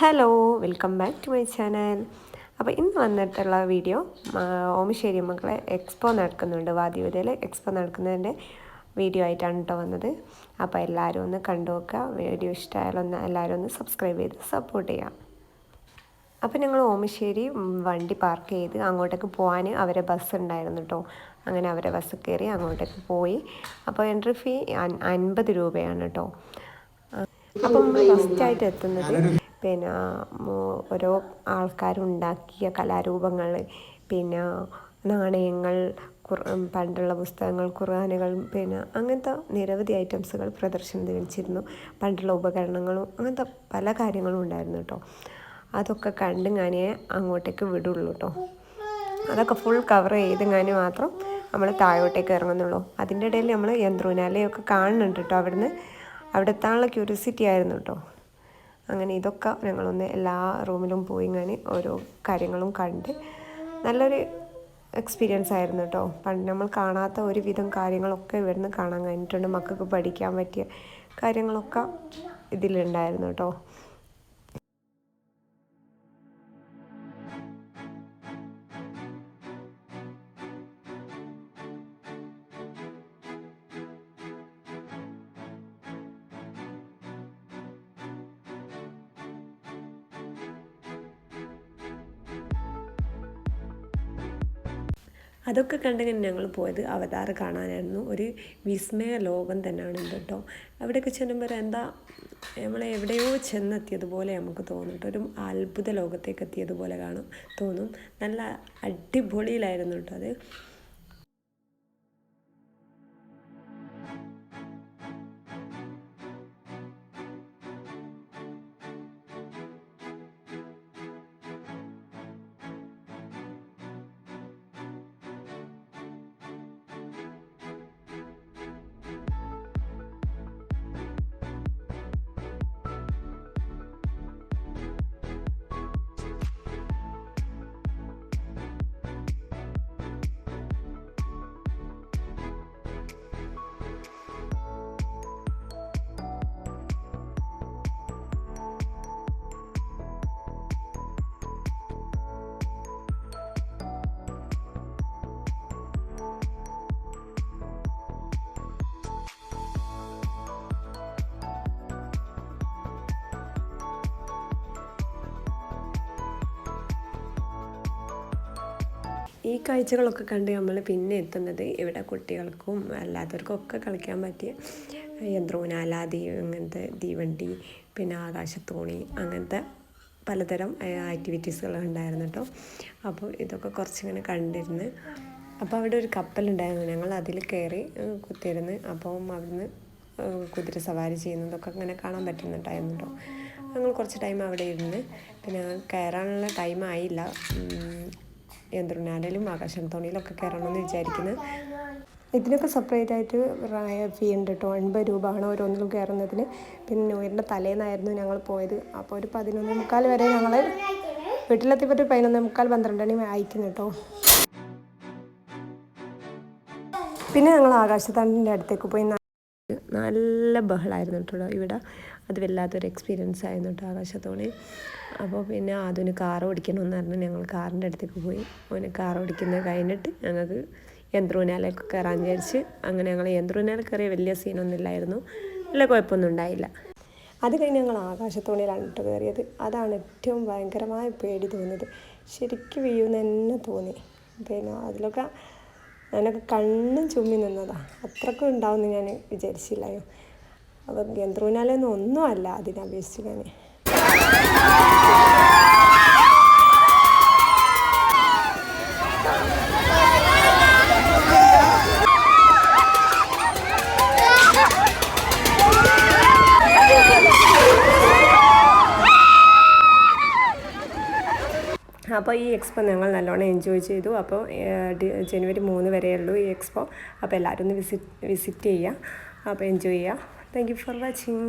Hello, welcome back to my channel. അപ്പോൾ ഇന്ന് വന്നിട്ടുള്ള വീഡിയോ ഓമശ്ശേരി മക്കളെ എക്സ്പോ നടക്കുന്നുണ്ട്. വാദിയൂരിൽ എക്സ്പോ നടക്കുന്നതിൻ്റെ വീഡിയോ ആയിട്ടാണ് കേട്ടോ വന്നത്. അപ്പോൾ എല്ലാവരും ഒന്ന് കണ്ടു നോക്കുക. വീഡിയോ ഇഷ്ടമായാലൊന്ന് എല്ലാവരും ഒന്ന് സബ്സ്ക്രൈബ് ചെയ്ത് സപ്പോർട്ട് ചെയ്യാം. അപ്പോൾ ഞങ്ങൾ ഓമശ്ശേരി വണ്ടി പാർക്ക് ചെയ്ത് അങ്ങോട്ടേക്ക് പോകാൻ അവരെ ബസ് ഉണ്ടായിരുന്നു കേട്ടോ. അങ്ങനെ അവരെ ബസ് കയറി അങ്ങോട്ടേക്ക് പോയി. അപ്പോൾ എൻട്രി ഫീ 50 രൂപയാണ് കേട്ടോ. അപ്പം ഫസ്റ്റായിട്ട് എത്തുന്നത് പിന്നെ ഓരോ ആൾക്കാരുണ്ടാക്കിയ കലാരൂപങ്ങൾ, പിന്നെ നാണയങ്ങൾ, പണ്ടുള്ള പുസ്തകങ്ങൾ, ഖുർആനുകൾ, പിന്നെ അങ്ങനത്തെ നിരവധി ഐറ്റംസുകൾ പ്രദർശനത്തിൽ വെച്ചിരുന്നു. പണ്ടുള്ള ഉപകരണങ്ങളും അങ്ങനത്തെ പല കാര്യങ്ങളും ഉണ്ടായിരുന്നു കേട്ടോ. അതൊക്കെ കണ്ട് ഞാനേ അങ്ങോട്ടേക്ക് വിടുള്ളൂ കേട്ടോ. അതൊക്കെ ഫുൾ കവർ ചെയ്ത് ഞാൻ മാത്രം നമ്മൾ താഴോട്ടേക്ക് ഇറങ്ങുന്നുള്ളൂ. അതിൻ്റെ ഇടയിൽ നമ്മൾ യന്ത്രൂനാലയൊക്കെ കാണുന്നുണ്ട് കേട്ടോ. അവിടെ എത്താനുള്ള ക്യൂരിയോസിറ്റി ആയിരുന്നു കേട്ടോ. അങ്ങനെ ഇതൊക്കെ ഞങ്ങളൊന്ന് എല്ലാ റൂമിലും പോയി ഞാൻ ഓരോ കാര്യങ്ങളും കണ്ട് നല്ലൊരു എക്സ്പീരിയൻസ് ആയിരുന്നു കേട്ടോ. പണ്ട് നമ്മൾ കാണാത്ത ഒരുവിധം കാര്യങ്ങളൊക്കെ ഇവിടുന്ന് കാണാൻ കഴിഞ്ഞിട്ടുണ്ട്. മക്കൾക്ക് പഠിക്കാൻ പറ്റിയ കാര്യങ്ങളൊക്കെ ഇതിലുണ്ടായിരുന്നു കേട്ടോ. അതൊക്കെ കണ്ടെങ്കിൽ ഞങ്ങൾ പോയത് അവതാർ കാണാനായിരുന്നു. ഒരു വിസ്മയ ലോകം തന്നെയാണ് കേട്ടോ. അവിടെയൊക്കെ ചെല്ലുമ്പോൾ എന്താ എവിടെയോ ചെന്നെത്തിയതുപോലെ നമുക്ക് തോന്നും കേട്ടോ. ഒരു അത്ഭുത ലോകത്തേക്ക് എത്തിയതുപോലെ തോന്നും. നല്ല അടിപൊളിയിലായിരുന്നു കേട്ടോ അത്. ഈ കാഴ്ചകളൊക്കെ കണ്ട് നമ്മൾ പിന്നെ എത്തുന്നത് ഇവിടെ കുട്ടികൾക്കും അല്ലാത്തവർക്കും ഒക്കെ കളിക്കാൻ പറ്റിയ യന്ത്രൂനാല, അങ്ങനത്തെ തീവണ്ടി, പിന്നെ ആകാശത്തോണി, അങ്ങനത്തെ പലതരം ആക്ടിവിറ്റീസുകൾ ഉണ്ടായിരുന്നു കേട്ടോ. അപ്പോൾ ഇതൊക്കെ കുറച്ചിങ്ങനെ കണ്ടിരുന്ന്. അപ്പോൾ അവിടെ ഒരു കപ്പലുണ്ടായിരുന്നു. ഞങ്ങൾ അതിൽ കയറി കുത്തിയിരുന്ന് അപ്പം അവിടുന്ന് കുതിര സവാരി ചെയ്യുന്നതൊക്കെ അങ്ങനെ കാണാൻ പറ്റുന്നുണ്ടായിരുന്നു കേട്ടോ. ഞങ്ങൾ കുറച്ച് ടൈം അവിടെ ഇരുന്ന് പിന്നെ കയറാനുള്ള ടൈം ആയില്ല. യന്ത്രൂനാലയിലും ആകാശത്തോണിയിലൊക്കെ കയറണമെന്ന് വിചാരിക്കുന്നത്. ഇതിനൊക്കെ സെപ്പറേറ്റ് ആയിട്ട് ഫീ ഉണ്ട് കേട്ടോ. 50 രൂപ ആണ് ഓരോന്നിലും കയറുന്നതിന്. പിന്നെ ന്യൂ ഇയറിൻ്റെ തലേന്നായിരുന്നു ഞങ്ങൾ പോയത്. അപ്പോൾ ഒരു 11:45 വരെ ഞങ്ങൾ വീട്ടിലെത്തിയപ്പോൾ 11:45, 12 മണി ആയിക്കുന്നു കേട്ടോ. പിന്നെ ഞങ്ങൾ ആകാശത്താണ്ടിൻ്റെ അടുത്തേക്ക് പോയി. നല്ല ബഹളമായിരുന്നു കേട്ടോ ഇവിടെ. അത് വല്ലാത്തൊരു എക്സ്പീരിയൻസ് ആയിരുന്നു കേട്ടോ ആകാശത്തോണി. അപ്പോൾ പിന്നെ അതിന് കാർ ഓടിക്കണമെന്ന് പറഞ്ഞ് ഞങ്ങൾ കാറിൻ്റെ അടുത്തേക്ക് പോയി. അവന് കാർ ഓടിക്കുന്നത് കഴിഞ്ഞിട്ട് ഞങ്ങൾക്ക് യന്ത്രൂനാലയൊക്കെ കയറാൻ വിചാരിച്ച് അങ്ങനെ ഞങ്ങൾ യന്ത്രൂനാല കയറിയ വലിയ സീനൊന്നും ഇല്ലായിരുന്നു. വലിയ കുഴപ്പമൊന്നും ഉണ്ടായില്ല. അത് കഴിഞ്ഞ് ഞങ്ങൾ ആകാശത്തോണിയിലാണ് കേട്ടോ കയറിയത്. അതാണ് ഏറ്റവും ഭയങ്കരമായ പേടി തോന്നിയത്. ശരിക്കും വീഴുമെന്ന് തന്നെ തോന്നി. പിന്നെ അതിലൊക്കെ ഞാനൊക്കെ കണ്ണും ചുമ്മി നിന്നതാണ്. അത്രക്കും ഉണ്ടാവുമെന്ന് ഞാൻ വിചാരിച്ചില്ലായോ. അപ്പം യന്ത്രൂനാലൊന്നും ഒന്നുമല്ല അതിനപേക്ഷിച്ച് ഞാൻ. അപ്പോൾ ഈ എക്സ്പോ ഞങ്ങൾ നല്ലോണം എൻജോയ് ചെയ്തു. അപ്പോൾ ജനുവരി 3 വരെയുള്ളൂ ഈ എക്സ്പോ. അപ്പോൾ എല്ലാവരും ഒന്ന് വിസിറ്റ് ചെയ്യുക. അപ്പോൾ എൻജോയ് ചെയ്യുക. Thank you for watching.